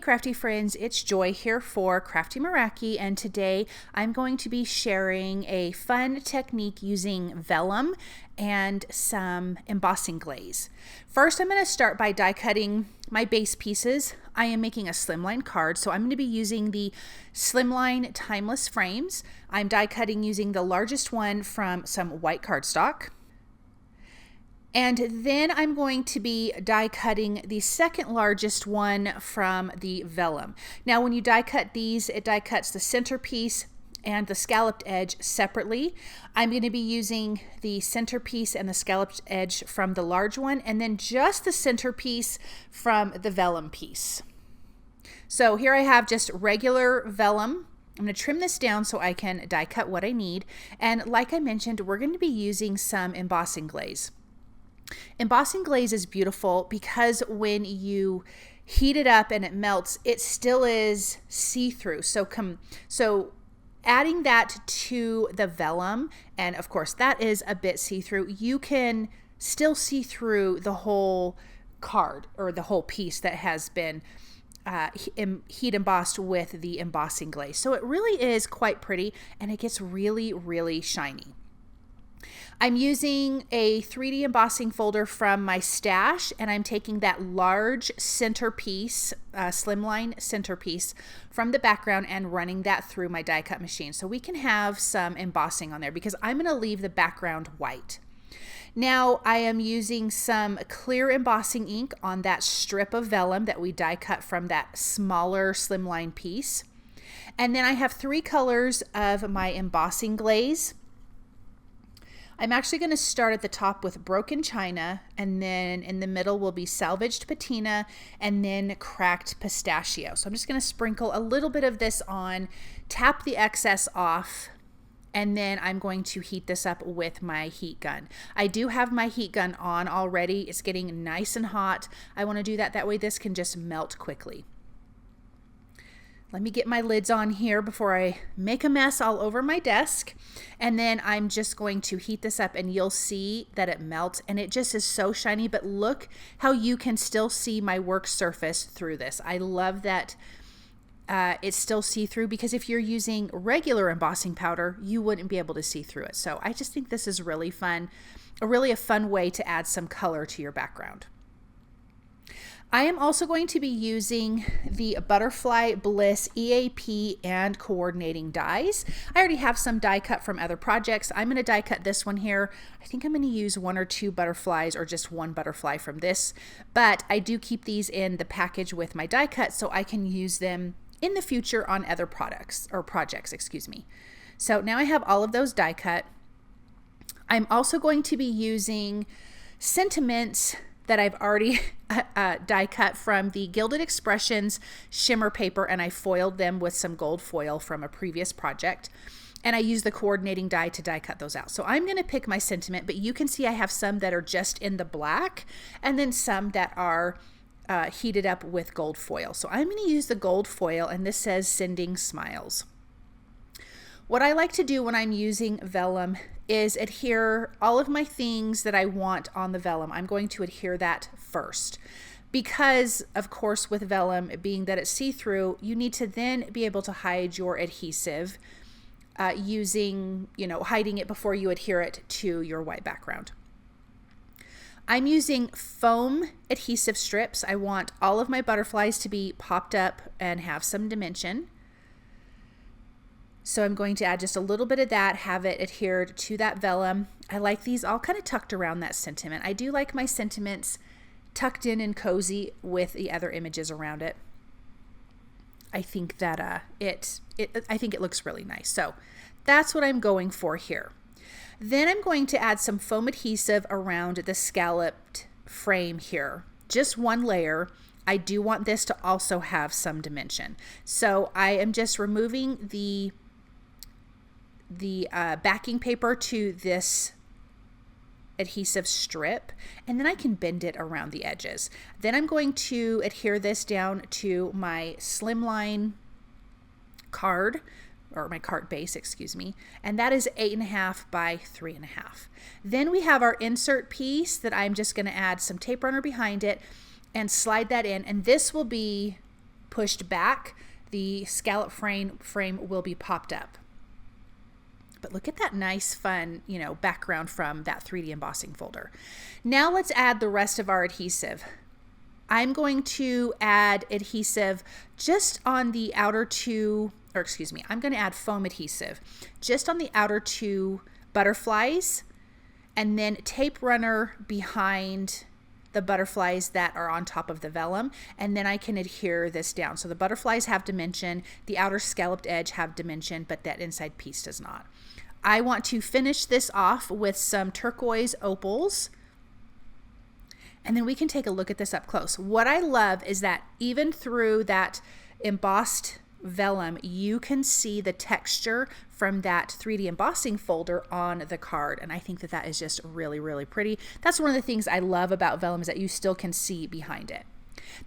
crafty friends, it's Joy here for Crafty Meraki, and today I'm going to be sharing a fun technique using vellum and some embossing glaze. First, I'm going to start by die cutting my base pieces. I am making a slimline card, so I'm going to be using the slimline timeless frames. I'm die cutting using the largest one from some white cardstock. And then I'm going to be die cutting the second largest one from the vellum. Now when you die cut these, it die cuts the centerpiece and the scalloped edge separately. I'm going to be using the centerpiece and the scalloped edge from the large one, and then just the centerpiece from the vellum piece. So here I have just regular vellum. I'm going to trim this down so I can die cut what I need. And like I mentioned, we're going to be using some embossing glaze. Embossing glaze is beautiful because when you heat it up and it melts, it still is see-through. So adding that to the vellum, and of course that is a bit see-through, you can still see through the whole card or the whole piece that has been heat embossed with the embossing glaze. So it really is quite pretty, and it gets really, really shiny. I'm using a 3D embossing folder from my stash, and I'm taking that large centerpiece, slimline centerpiece from the background and running that through my die cut machine so we can have some embossing on there, because I'm going to leave the background white. Now I am using some clear embossing ink on that strip of vellum that we die cut from that smaller slimline piece. And then I have 3 colors of my embossing glaze. I'm actually going to start at the top with broken china, and then in the middle will be salvaged patina, and then cracked pistachio. So I'm just going to sprinkle a little bit of this on, tap the excess off, and then I'm going to heat this up with my heat gun. I do have my heat gun on already. It's getting nice and hot. I want to do that way this can just melt quickly. Let me get my lids on here before I make a mess all over my desk. And then I'm just going to heat this up, and you'll see that it melts, and it just is so shiny. But look how you can still see my work surface through this. I love that it's still see-through, because if you're using regular embossing powder, you wouldn't be able to see through it. So I just think this is really fun, really a fun way to add some color to your background. I am also going to be using the Butterfly Bliss EAP and coordinating dies. I already have some die cut from other projects. I'm going to die cut this one here. I think I'm going to use 1 or 2 butterflies, or just 1 butterfly from this, but I do keep these in the package with my die cut so I can use them in the future on other projects, excuse me. So now I have all of those die cut. I'm also going to be using sentiments that I've already die cut from the Gilded Expressions shimmer paper, and I foiled them with some gold foil from a previous project, and I used the coordinating die to die cut those out. So I'm going to pick my sentiment, but you can see I have some that are just in the black, and then some that are heated up with gold foil. So I'm going to use the gold foil, and this says Sending Smiles. What I like to do when I'm using vellum is adhere all of my things that I want on the vellum. I'm going to adhere that first, because of course with vellum, being that it's see-through, you need to then be able to hide your adhesive using, hiding it before you adhere it to your white background. I'm using foam adhesive strips. I want all of my butterflies to be popped up and have some dimension. So I'm going to add just a little bit of that, have it adhered to that vellum. I like these all kind of tucked around that sentiment. I do like my sentiments tucked in and cozy with the other images around it. I think that I think it looks really nice. So that's what I'm going for here. Then I'm going to add some foam adhesive around the scalloped frame here. Just 1 layer. I do want this to also have some dimension. So I am just removing the backing paper to this adhesive strip, and then I can bend it around the edges. Then I'm going to adhere this down to my slimline card, or my cart base, excuse me, and that is 8.5 by 3.5. Then we have our insert piece that I'm just going to add some tape runner behind it and slide that in, and this will be pushed back, the scallop frame will be popped up. But look at that nice, fun, background from that 3D embossing folder. Now let's add the rest of our adhesive. I'm going to add adhesive just on the outer two, I'm going to add foam adhesive just on the outer two butterflies, and then tape runner behind the butterflies that are on top of the vellum, and then I can adhere this down. So the butterflies have dimension, the outer scalloped edge have dimension, but that inside piece does not. I want to finish this off with some turquoise opals, and then we can take a look at this up close. What I love is that even through that embossed vellum, you can see the texture from that 3D embossing folder on the card, and I think that that is just really, really pretty. That's one of the things I love about vellum, is that you still can see behind it.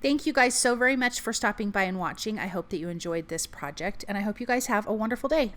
Thank you guys so very much for stopping by and watching. I hope that you enjoyed this project, and I hope you guys have a wonderful day.